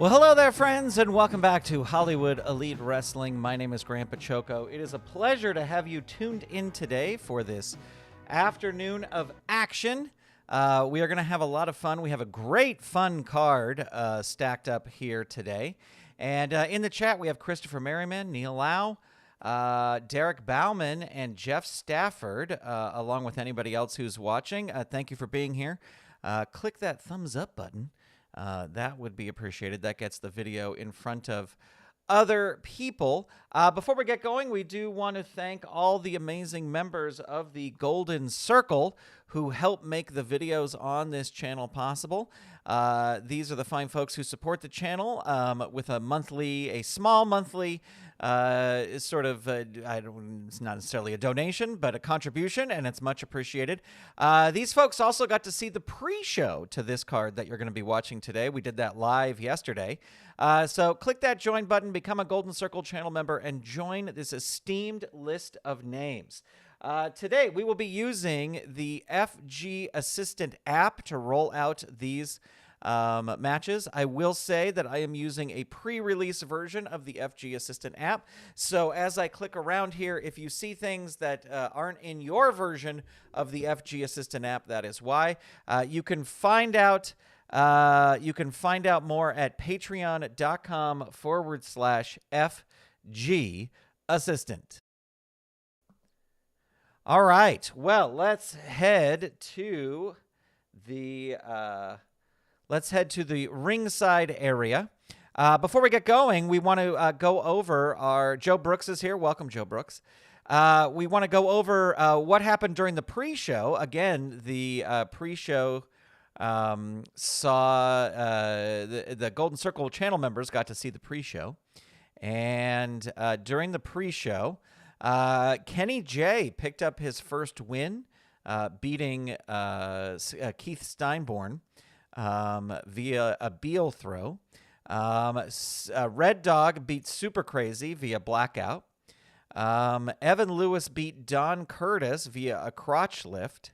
Well, hello there, friends, and welcome back to Hollywood Elite Wrestling. My name is Grandpa Choco. It is a pleasure to have you tuned in today for this afternoon of action. We are going to have a lot of fun. We have a great fun card stacked up here today. And in the chat, we have Christopher Merriman, Neil Lau, Derek Bauman, and Jeff Stafford, along with anybody else who's watching. Thank you for being here. Click that thumbs up button. That would be appreciated. That gets the video in front of other people. Before we get going, we do want to thank all the amazing members of the Golden Circle who help make the videos on this channel possible. These are the fine folks who support the channel with a small monthly it's not necessarily a donation, but a contribution, and it's much appreciated. These folks also got to see the pre-show to this card that you're going to be watching today. We did that live yesterday. So click that join button, become a Golden Circle channel member, and join this esteemed list of names. Today, we will be using the FG Assistant app to roll out these matches. I will say that I am using a pre-release version of the FG Assistant app. So as I click around here, if you see things that aren't in your version of the FG Assistant app, that is why. You can find out more at patreon.com/FG Assistant. All right. Well, let's head to the ringside area. Before we get going, we want to go over our Joe Brooks is here. Welcome, Joe Brooks. We want to go over what happened during the pre-show. Again, the pre-show saw the Golden Circle channel members got to see the pre-show. And during the pre-show, Kenny J picked up his first win, beating Keith Steinborn via a Beal throw. Red Dog beat Super Crazy via blackout. Evan Lewis beat Don Curtis via a crotch lift.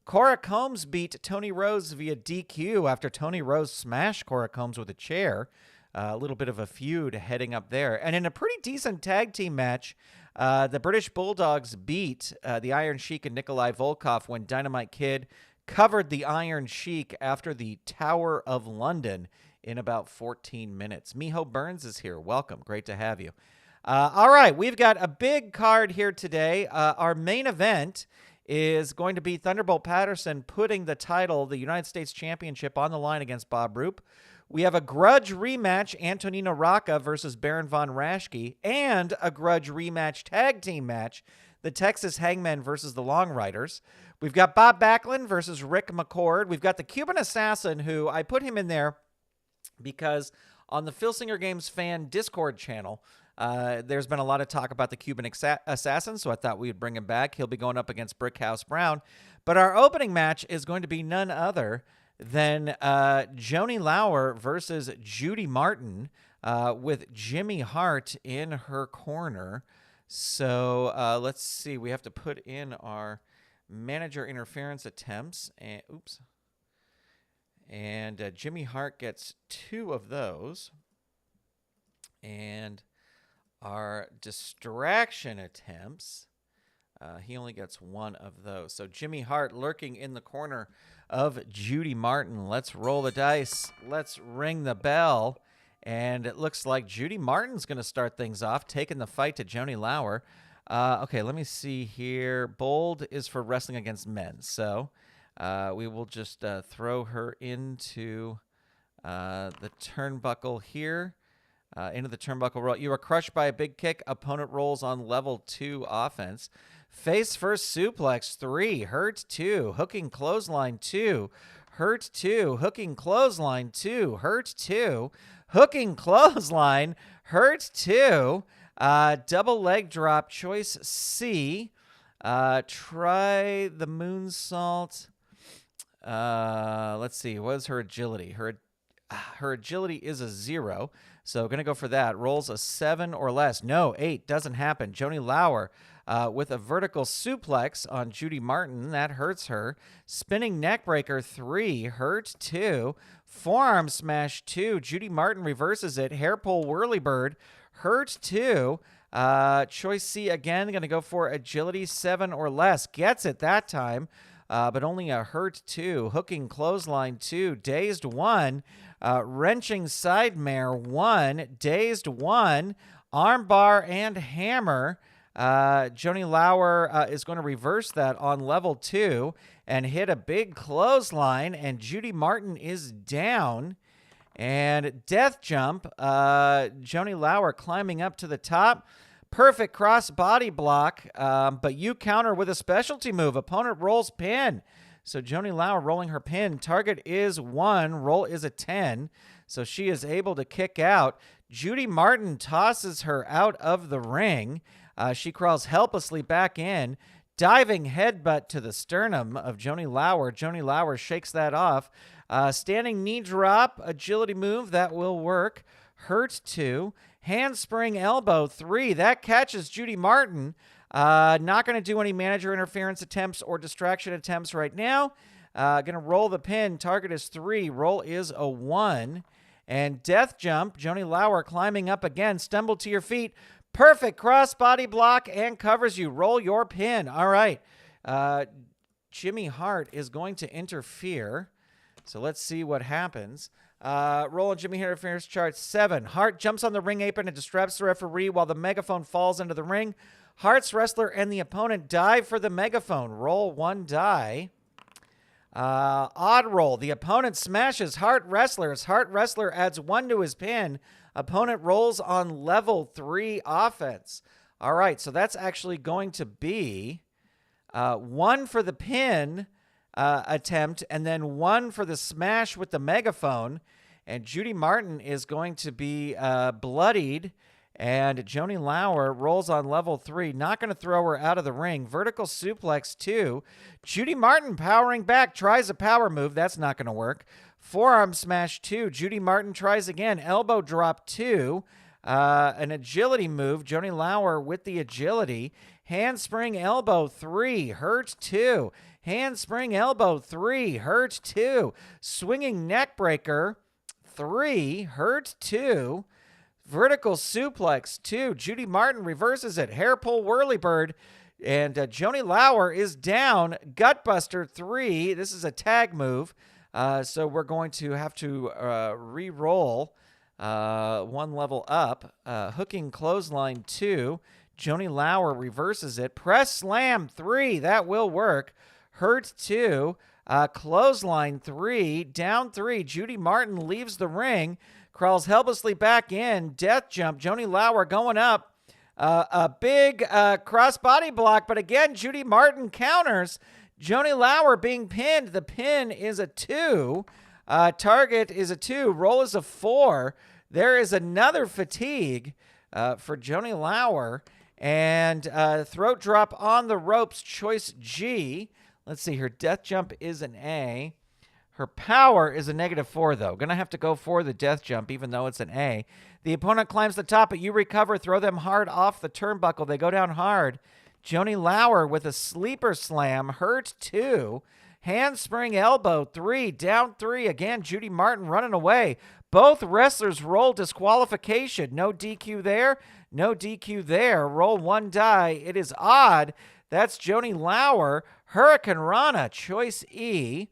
Cora Combs beat Tony Rose via DQ after Tony Rose smashed Cora Combs with a chair. A little bit of a feud heading up there. And in a pretty decent tag team match, the British Bulldogs beat the Iron Sheik and Nikolai Volkov when Dynamite Kid covered the Iron Sheik after the Tower of London in about 14 minutes. Miho Burns is here. Welcome. Great to have you. All right, we've got a big card here today. Our main event is going to be Thunderbolt Patterson putting the title, the United States Championship, on the line against Bob Roop. We have a Grudge rematch, Antonino Rocca versus Baron von Raschke, and a Grudge rematch tag team match, the Texas Hangmen versus the Long Riders. We've got Bob Backlund versus Ric McCord. We've got the Cuban Assassin, who I put him in there because on the Filsinger Games fan Discord channel, there's been a lot of talk about the Cuban Assassin, so I thought we would bring him back. He'll be going up against Brickhouse Brown. But our opening match is going to be none other than Joanie Laurer versus Judy Martin with Jimmy Hart in her corner. So let's see. We have to put in our manager interference attempts. And Jimmy Hart gets 2 of those. And our distraction attempts, he only gets 1 of those. So Jimmy Hart lurking in the corner of Judy Martin. Let's roll the dice. Let's ring the bell. And it looks like Judy Martin's going to start things off, taking the fight to Joanie Laurer. Okay, let me see here. Bold is for wrestling against men. So we will just throw her into the turnbuckle here. Into the turnbuckle roll. You are crushed by a big kick. Opponent rolls on level 2 offense. Face first suplex 3. Hurt 2. Hooking clothesline 2. Hurt 2. Hooking clothesline 2. Hurt 2. Hooking clothesline. Hurt 2. Double leg drop. Choice C. Try the moonsault. Let's see. What is her agility? Her agility is a 0. So going to go for that. Rolls a 7 or less. No, 8. Doesn't happen. Joanie Laurer with a vertical suplex on Judy Martin. That hurts her. Spinning neckbreaker 3, hurt 2. Forearm smash 2. Judy Martin reverses it. Hair pull whirlybird, hurt 2. Choice C again, going to go for agility 7 or less. Gets it that time, but only a hurt 2. Hooking clothesline 2. Dazed 1. Wrenching side mare 1. Dazed 1. Armbar and hammer. Joanie Laurer is going to reverse that on level 2 and hit a big clothesline, and Judy Martin is down. And death jump, Joanie Laurer climbing up to the top. Perfect cross body block, but you counter with a specialty move. Opponent rolls pin. So Joanie Laurer rolling her pin. Target is 1. Roll is a 10. So she is able to kick out. Judy Martin tosses her out of the ring. She crawls helplessly back in. Diving headbutt to the sternum of Joanie Laurer. Joanie Laurer shakes that off. Standing knee drop, agility move, that will work. Hurt 2. Handspring elbow 3. That catches Judy Martin. Not going to do any manager interference attempts or distraction attempts right now. Going to roll the pin. Target is 3. Roll is a 1. And death jump, Joanie Laurer climbing up again. Stumble to your feet. Perfect crossbody block and covers you. Roll your pin. All right. Jimmy Hart is going to interfere. So let's see what happens. Roll on Jimmy Hart interference chart 7. Hart jumps on the ring apron and distracts the referee while the megaphone falls into the ring. Hart's wrestler and the opponent dive for the megaphone. Roll 1 die. Odd roll. The opponent smashes Hart wrestlers. Hart wrestler adds 1 to his pin. Opponent rolls on level 3 offense. All right, so that's actually going to be 1 for the pin attempt and then 1 for the smash with the megaphone. And Judy Martin is going to be bloodied. And Joanie Laurer rolls on level 3. Not going to throw her out of the ring. Vertical suplex 2. Judy Martin powering back. Tries a power move. That's not going to work. Forearm smash 2. Judy Martin tries again. Elbow drop 2. An agility move. Joanie Laurer with the agility. Handspring elbow 3. Hurt 2. Handspring elbow 3. Hurt 2. Swinging neckbreaker 3. Hurt 2. Vertical suplex 2. Judy Martin reverses it. Hair pull whirlybird. And Joanie Laurer is down. Gutbuster 3. This is a tag move. So we're going to have to re-roll 1 level up. Hooking clothesline 2. Joanie Laurer reverses it. Press slam 3. That will work. Hurt 2. Clothesline 3. Down 3. Judy Martin leaves the ring. Crawls helplessly back in. Death jump. Joanie Laurer going up. A big cross-body block. But again, Judy Martin counters. Joanie Laurer being pinned. The pin is a 2. Target is a 2. Roll is a 4. There is another fatigue for Joanie Laurer. And throat drop on the ropes. Choice G. Let's see. Her death jump is an A. Her power is a -4, though. Going to have to go for the death jump, even though it's an A. The opponent climbs the top, but you recover. Throw them hard off the turnbuckle. They go down hard. Joanie Laurer with a sleeper slam. Hurt 2. Handspring elbow 3. Down 3. Again, Judy Martin running away. Both wrestlers roll disqualification. No DQ there. No DQ there. Roll 1 die. It is odd. That's Joanie Laurer. Hurricane Rana. Choice E.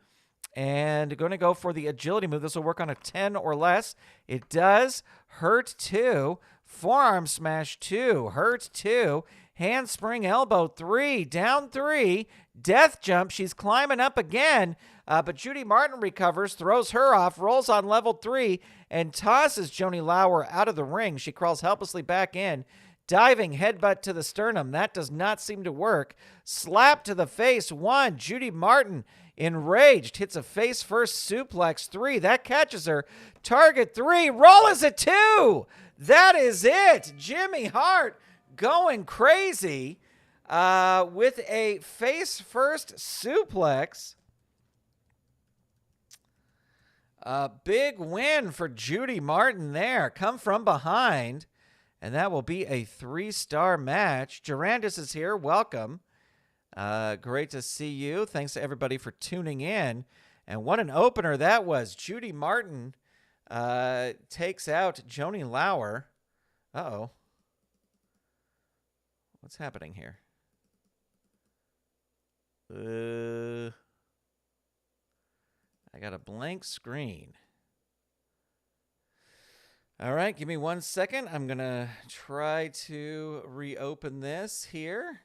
And going to go for the agility move. This will work on a 10 or less. It does. Hurt 2. Forearm smash 2. Hurt 2. Handspring elbow 3. Down 3. Death jump. She's climbing up again. But Judy Martin recovers, throws her off, rolls on level 3, and tosses Joanie Laurer out of the ring. She crawls helplessly back in. Diving headbutt to the sternum. That does not seem to work. Slap to the face 1. Judy Martin enraged hits a face first suplex 3. That catches her. Target 3. Roll is a 2. That is it. Jimmy Hart going crazy with a face first suplex. A big win for Judy Martin there. Come from behind. And that will be a 3-star match. Durandus is here. Welcome. Great to see you. Thanks to everybody for tuning in. And what an opener that was. Judy Martin takes out Joanie Laurer. Uh-oh. What's happening here? I got a blank screen. All right, give me 1 second. I'm going to try to reopen this here.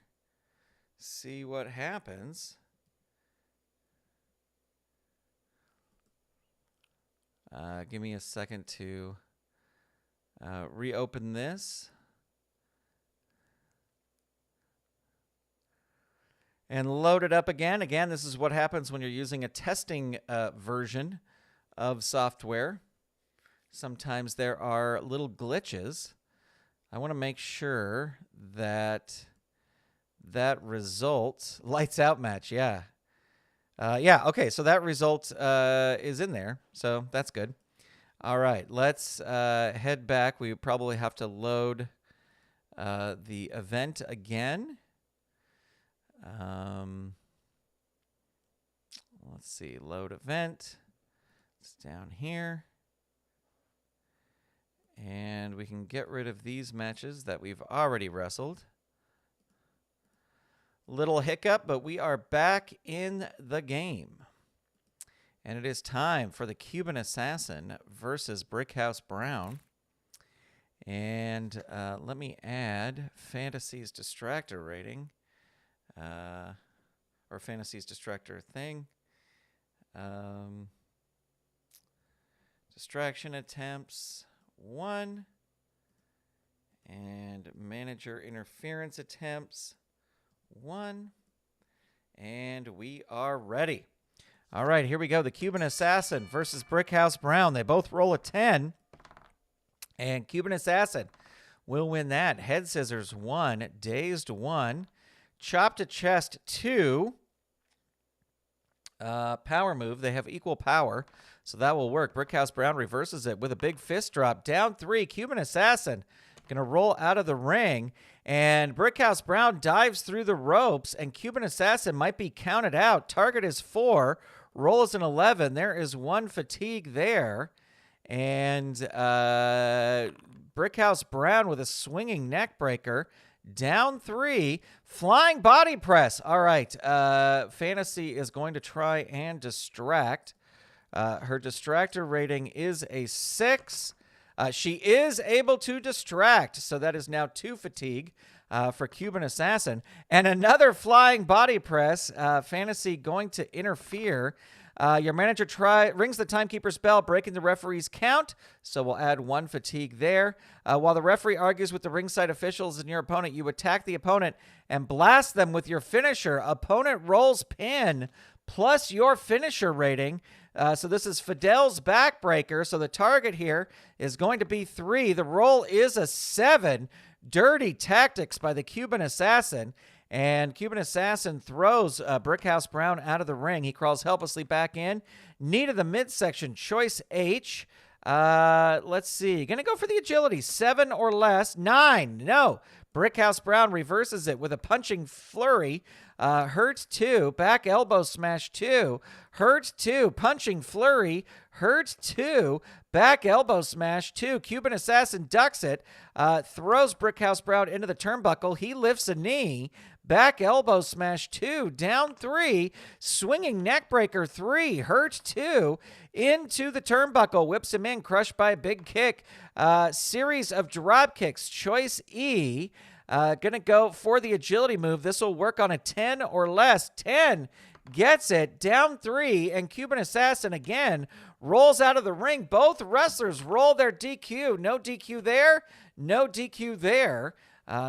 See what happens. Give me a second to reopen this. And load it up again. Again, this is what happens when you're using a testing version of software. Sometimes there are little glitches. I want to make sure that that result, lights out match, yeah. Okay, so that result is in there, so that's good. All right, let's head back. We probably have to load the event again. Let's see, load event. It's down here. And we can get rid of these matches that we've already wrestled. Little hiccup, but we are back in the game. And it is time for the Cuban Assassin versus Brickhouse Brown. And let me add Fantasy's Distractor rating. Or Fantasy's Distractor thing. Distraction attempts. 1, and manager interference attempts 1, and we are ready. All right, here we go. The Cuban Assassin versus Brickhouse Brown. They both roll a 10, and Cuban Assassin will win that. Head scissors 1, dazed 1, chop to chest 2. Power move. They have equal power, so that will work. Brickhouse Brown reverses it with a big fist drop. Down 3. Cuban Assassin going to roll out of the ring, and Brickhouse Brown dives through the ropes, and Cuban Assassin might be counted out. Target is 4. Roll is an 11. There is 1 fatigue there, and Brickhouse Brown with a swinging neck breaker. Down 3, flying body press. All right, Fantasy is going to try and distract. Her distractor rating is a 6. She is able to distract, so that is now 2 fatigue for Cuban Assassin. And another flying body press. Fantasy going to interfere. Your manager rings the timekeeper's bell, breaking the referee's count, so we'll add 1 fatigue there. While the referee argues with the ringside officials and your opponent, you attack the opponent and blast them with your finisher. Opponent rolls pin plus your finisher rating. So this is Fidel's backbreaker, so the target here is going to be 3. The roll is a 7. Dirty tactics by the Cuban Assassin. And Cuban Assassin throws Brickhouse Brown out of the ring. He crawls helplessly back in. Knee to the midsection. Choice H. Let's see. Going to go for the agility. 7 or less. 9. No. Brickhouse Brown reverses it with a punching flurry. Hurt 2. Back elbow smash 2. Hurt 2. Punching flurry. Hurt 2. Back elbow smash 2. Cuban Assassin ducks it. Throws Brickhouse Brown into the turnbuckle. He lifts a knee. Back elbow smash 2. Down 3. Swinging neckbreaker 3. Hurt 2. Into the turnbuckle. Whips him in. Crushed by a big kick. Series of drop kicks. Choice E. Going to go for the agility move. This will work on a 10 or less. 10 gets it. Down 3. And Cuban Assassin again rolls out of the ring. Both wrestlers roll their DQ. No DQ there. No DQ there.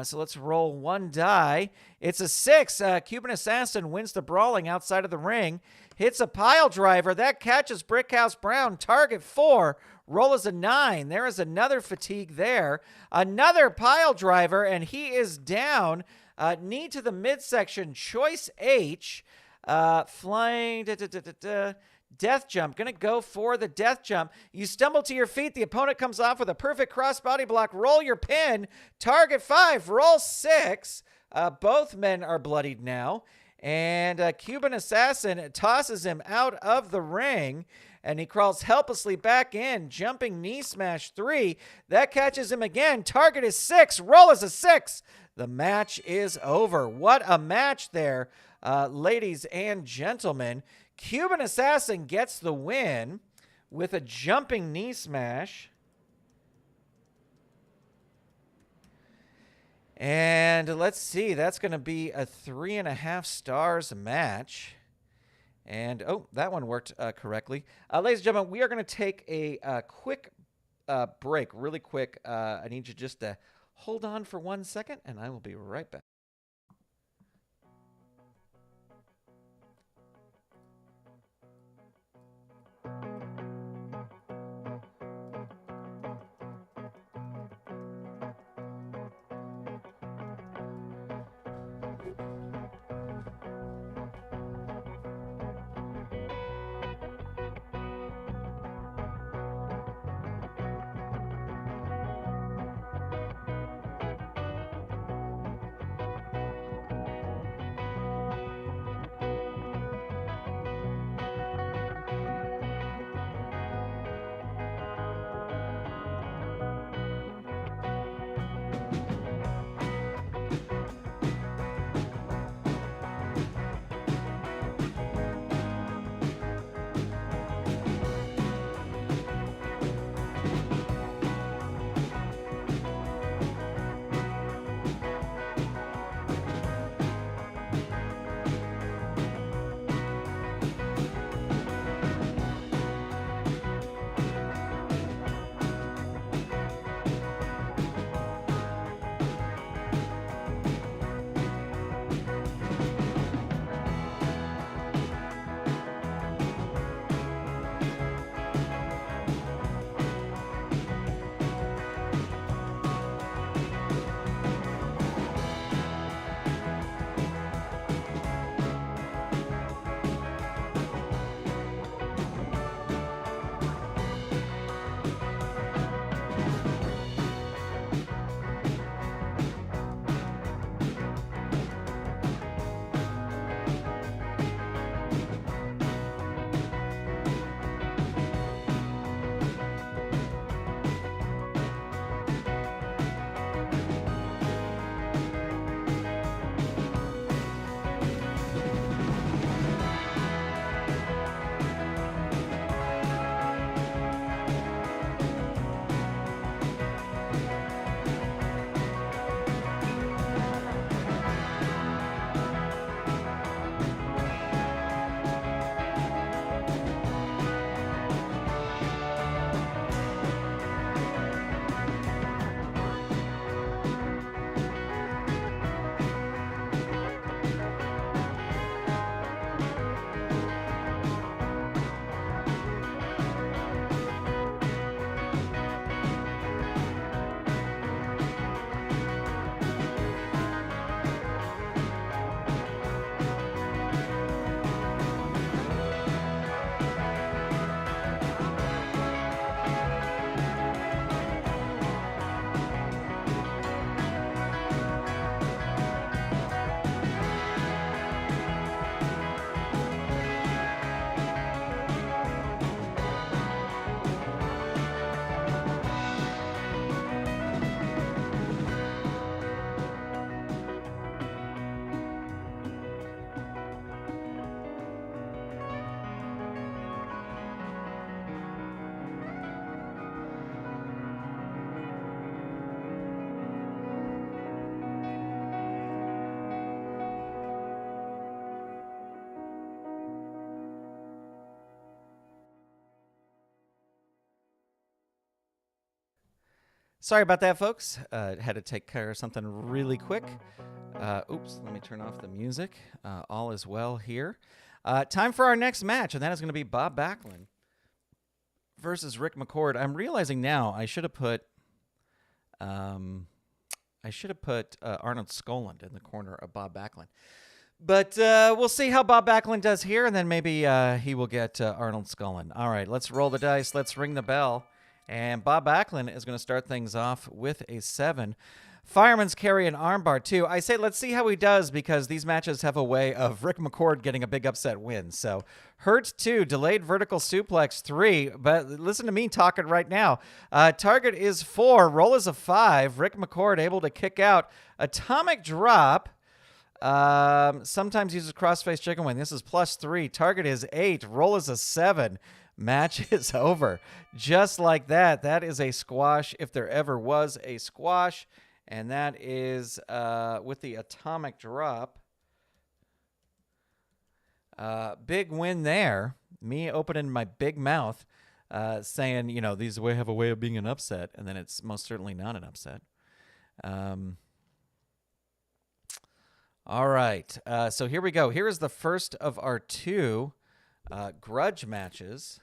So let's roll 1 die. It's a 6. Cuban Assassin wins the brawling outside of the ring. Hits a pile driver. That catches Brickhouse Brown. Target 4. Roll is a 9. There is another fatigue there. Another pile driver, and he is down. Knee to the midsection. Choice H. Flying. Death jump. Going to go for the death jump. You stumble to your feet. The opponent comes off with a perfect cross-body block. Roll your pin. Target 5. Roll 6. Both men are bloodied now. And Cuban Assassin tosses him out of the ring. And he crawls helplessly back in. Jumping knee smash 3. That catches him again. Target is 6. Roll is a 6. The match is over. What a match there, ladies and gentlemen. Cuban Assassin gets the win with a jumping knee smash. And let's see, that's going to be a 3.5 stars match. And, oh, that one worked correctly. Ladies and gentlemen, we are going to take a quick break, really quick. I need you just to hold on for 1 second, and I will be right back. Sorry about that, folks. Had to take care of something really quick. Oops, let me turn off the music. All is well here. Time for our next match, and that is going to be Bob Backlund versus Ric McCord. I'm realizing now I should have put Arnold Skoland in the corner of Bob Backlund. But we'll see how Bob Backlund does here, and then maybe he will get Arnold Scullin. All right, let's roll the dice. Let's ring the bell. And Bob Backlund is going to start things off with a 7. Fireman's carry an armbar, too. I say let's see how he does because these matches have a way of Ric McCord getting a big upset win. So Hurt 2, delayed vertical suplex 3. But listen to me talking right now. Target is 4, roll is a 5. Ric McCord able to kick out. Atomic drop. Sometimes uses crossface chicken wing. This is +3. Target is 8. Roll is a 7. Match is over. Just like that. That is a squash if there ever was a squash. And that is with the atomic drop. Big win there. Me opening my big mouth saying, you know, these have a way of being an upset. And then it's most certainly not an upset. All right. So here we go. Here is the first of our 2 grudge matches.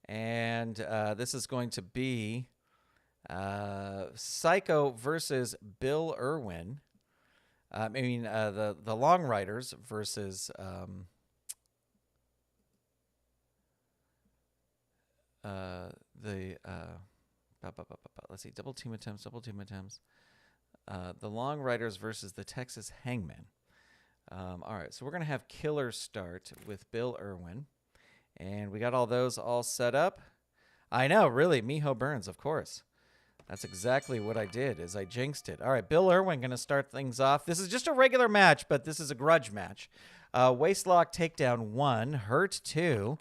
And this is going to be Psycho versus Bill Irwin. The Long Riders versus let's see, double team attempts. The Long Riders versus the Texas Hangmen. All right, so we're going to have Killer start with Bill Irwin. And we got all those all set up. I know, really, Miho Burns, of course. That's exactly what I did, is I jinxed it. All right, Bill Irwin going to start things off. This is just a regular match, but this is a grudge match. Waistlock takedown 1, Hurt 2.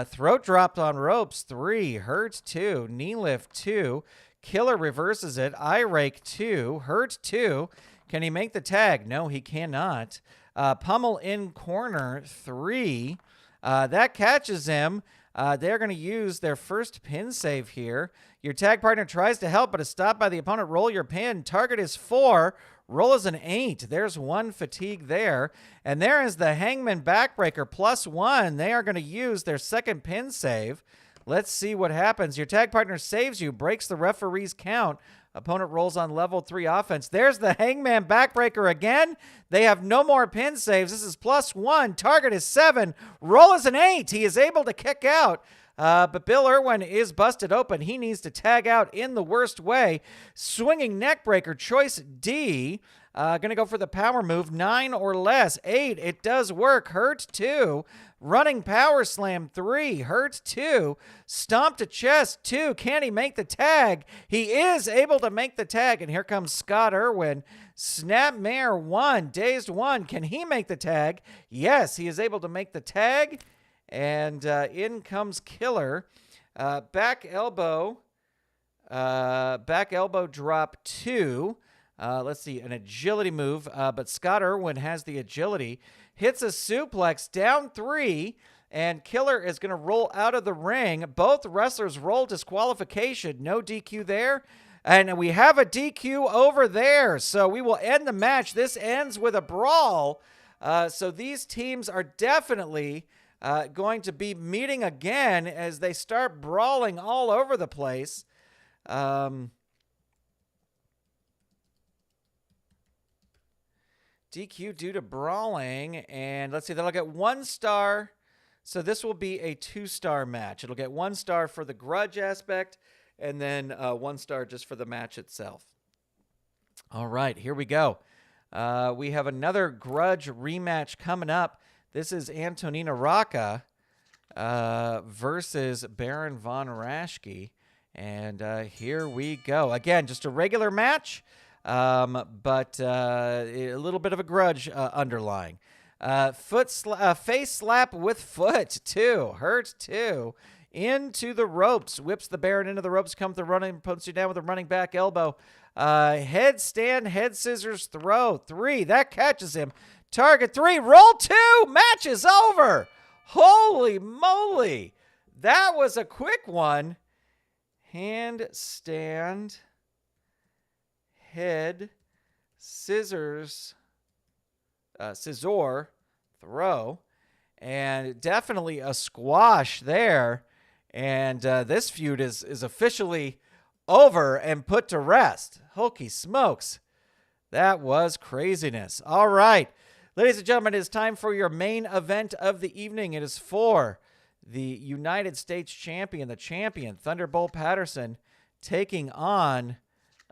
Throat dropped on ropes 3, Hurt 2. Knee lift 2. Killer reverses it. Eye rake 2. Hurt 2. Can he make the tag? No, he cannot. Pummel in corner 3. That catches him. They're going to use their first pin save here. Your tag partner tries to help, but is stopped by the opponent. Roll your pin. Target is 4. Roll is an 8. There's 1 fatigue there. And there is the Hangman backbreaker +1. They are going to use their second pin save. Let's see what happens. Your tag partner saves you, breaks the referee's count. Opponent rolls on level 3 offense. There's the Hangman backbreaker again. They have no more pin saves. This is +1. Target is 7. Roll is an 8. He is able to kick out. But Bill Irwin is busted open. He needs to tag out in the worst way. Swinging neckbreaker, choice D. Going to go for the power move. 9 or less. 8. It does work. Hurt 2. Running power slam 3. Hurt 2. Stomp to chest 2. Can he make the tag? He is able to make the tag. And here comes Scott Irwin. Snapmare 1. Dazed 1. Can he make the tag? Yes, he is able to make the tag. And in comes Killer. Back elbow drop 2. Let's see, an agility move, but Scott Irwin has the agility. Hits a suplex down 3, and Killer is going to roll out of the ring. Both wrestlers roll disqualification. No DQ there. And we have a DQ over there, so we will end the match. This ends with a brawl. So these teams are definitely going to be meeting again as they start brawling all over the place. DQ due to brawling, and let's see, that'll get 1 star. So this will be a 2-star match. It'll get 1 star for the grudge aspect, and then 1 star just for the match itself. All right, here we go. We have another grudge rematch coming up. This is Antonino Rocca versus Baron von Raschke. And here we go. Again, just a regular match, but a little bit of a grudge underlying. Face slap with foot, 2. Hurt 2. Into the ropes. Whips the Baron into the ropes. Comes the running. Puts you down with a running back elbow. Headstand, head scissors, throw. 3. That catches him. Target 3. Roll 2. Match is over. Holy moly. That was a quick one. Handstand, head, scissors, scissor, throw. And definitely a squash there. And this feud is officially over and put to rest. Hokey smokes. That was craziness. All right. Ladies and gentlemen, it is time for your main event of the evening. It is for the United States champion, the champion, Thunderbolt Patterson, taking on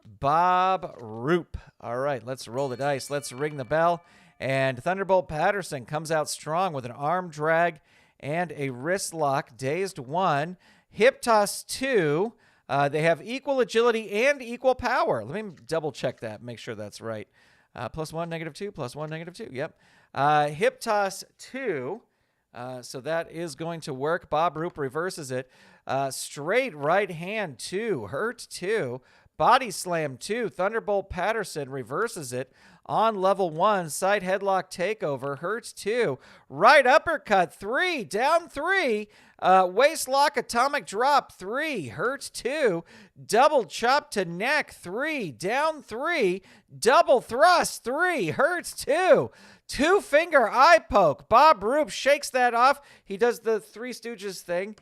Bob Roop. All right, let's roll the dice. Let's ring the bell. And Thunderbolt Patterson comes out strong with an arm drag and a wrist lock. Dazed 1. Hip toss 2. They have equal agility and equal power. Let me double check that, make sure that's right. +1, -2, +1, -2. Yep. Hip toss 2. So that is going to work. Bob Roop reverses it. Straight right hand 2. Hurt 2. Body slam 2. Thunderbolt Patterson reverses it. On level 1. Side headlock takeover. Hurts 2. Right uppercut 3. Down 3. Waist lock atomic drop 3. Hurts 2. Double chop to neck 3. Down 3. Double thrust 3. Hurts 2. Two finger eye poke. Bob Roop shakes that off. He does the Three Stooges thing.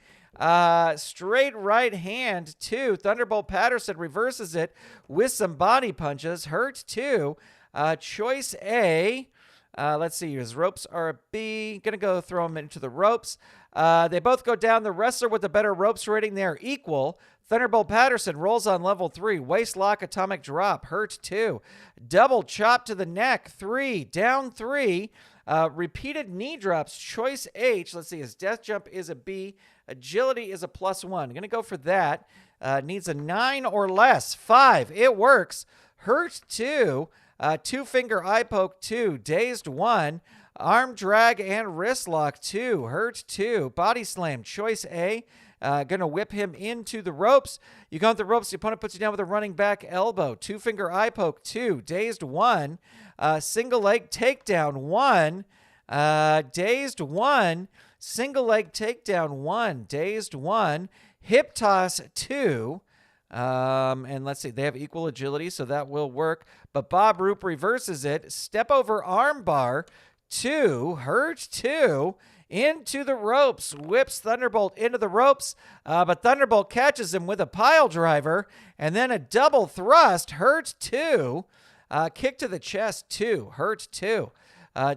Straight right hand 2. Thunderbolt Patterson reverses it with some body punches. Hurt 2. Choice A. Let's see. His ropes are a B. Gonna go throw him into the ropes. They both go down. The wrestler with the better ropes rating, they're equal. Thunderbolt Patterson rolls on level 3. Waist lock atomic drop. Hurt 2. Double chop to the neck 3. Down 3. Repeated knee drops. Choice H. Let's see. His death jump is a B. Agility is a +1. I'm going to go for that. Needs a 9 or less. 5. It works. Hurt 2. Two finger eye poke 2. Dazed 1. Arm drag and wrist lock 2. Hurt 2. Body slam. Choice A. Gonna whip him into the ropes. You go into the ropes. The opponent puts you down with a running back elbow. Two finger eye poke 2. Dazed 1. Single leg takedown 1. Dazed 1. Single leg takedown 1. Dazed 1. Hip toss 2. And let's see, they have equal agility, so that will work. But Bob Roop reverses it. Step over arm bar 2. Hurt 2. Into the ropes. Whips Thunderbolt into the ropes. But Thunderbolt catches him with a pile driver. And then a double thrust. Hurt 2. Kick to the chest 2. Hurt 2.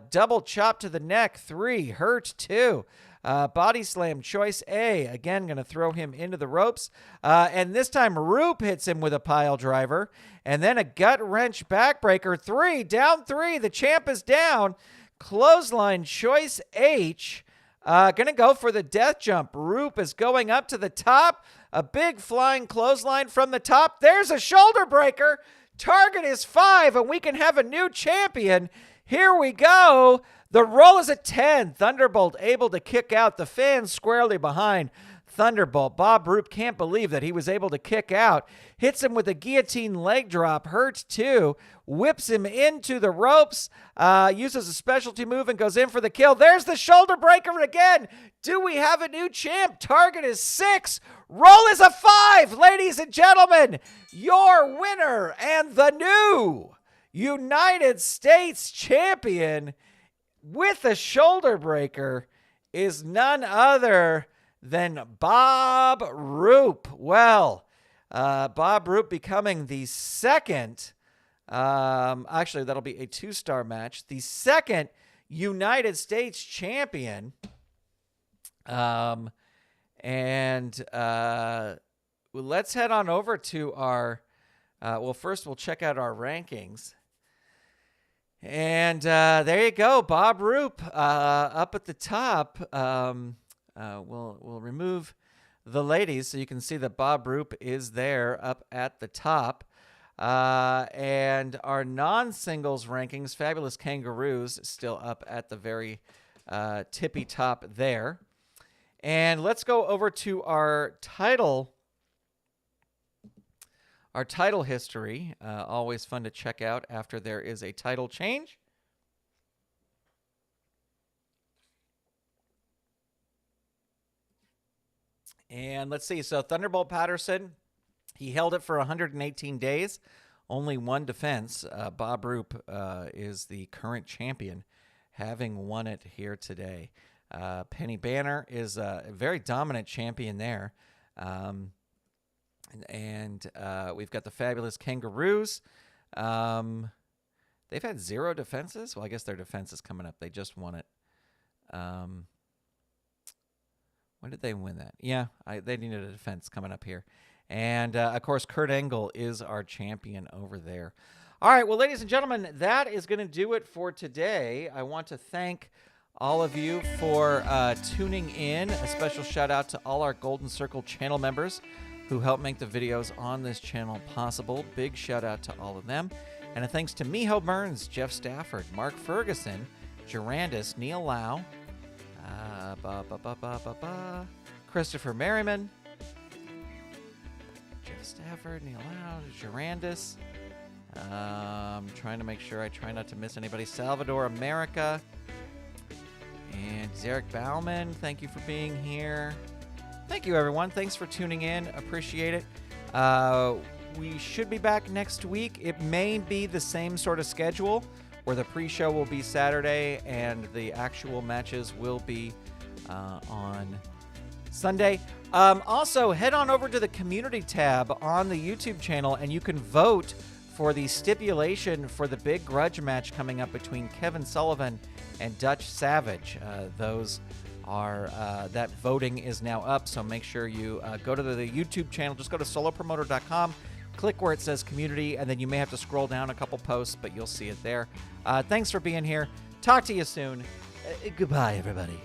Double chop to the neck 3. Hurt 2. Body slam choice A. Again, going to throw him into the ropes. And this time Roop hits him with a pile driver. And then a gut wrench backbreaker 3. Down 3. The champ is down. Clothesline choice H. Gonna go for the death jump. Roop is going up to the top. A big flying clothesline from the top. There's a shoulder breaker. Target is 5, and we can have a new champion. Here we go. The roll is a 10. Thunderbolt able to kick out. The fans squarely behind Thunderbolt. Bob Roop can't believe that he was able to kick out. Hits him with a guillotine leg drop. Hurts 2. Whips him into the ropes. Uses a specialty move and goes in for the kill. There's the shoulder breaker again. Do we have a new champ? Target is 6. Roll is a 5. Ladies and gentlemen, your winner and the new United States champion with a shoulder breaker is none other than Bob Roop. Well, Bob Roop becoming the second, actually that'll be a 2-star match, the second United States champion. Let's head on over to our, well, first we'll check out our rankings. And there you go, Bob Roop up at the top. We'll remove the ladies so you can see that Bob Roop is there up at the top. And our non-singles rankings, Fabulous Kangaroos, still up at the very tippy top there. And let's go over to our title history. Always fun to check out after there is a title change. And let's see. So Thunderbolt Patterson, he held it for 118 days. Only one defense. Bob Roop is the current champion, having won it here today. Penny Banner is a very dominant champion there. And we've got the Fabulous Kangaroos. They They've had 0 defenses? Well, I guess their defense is coming up. They just won it. When did they win that? Yeah, they needed a defense coming up here. And, of course, Kurt Angle is our champion over there. All right, well, ladies and gentlemen, that is going to do it for today. I want to thank all of you for tuning in. A special shout-out to all our Golden Circle channel members who help make the videos on this channel possible. Big shout-out to all of them. And a thanks to Miho Burns, Jeff Stafford, Mark Ferguson, Gerandis, Neil Lau, Christopher Merriman, Jeff Stafford, Neil Lau, Gerandis. I'm trying to make sure I try not to miss anybody. Salvador America and Zarek Bauman. Thank you for being here. Thank you, everyone. Thanks for tuning in. Appreciate it. We should be back next week. It may be the same sort of schedule where the pre-show will be Saturday and the actual matches will be on Sunday. Also, head on over to the community tab on the YouTube channel and you can vote for the stipulation for the big grudge match coming up between Kevin Sullivan and Dutch Savage. That voting is now up, so make sure you go to the YouTube channel. Just go to solopromoter.com, click where it says community, and then you may have to scroll down a couple posts, but you'll see it there. Thanks for being here. Talk to you soon. Goodbye, everybody.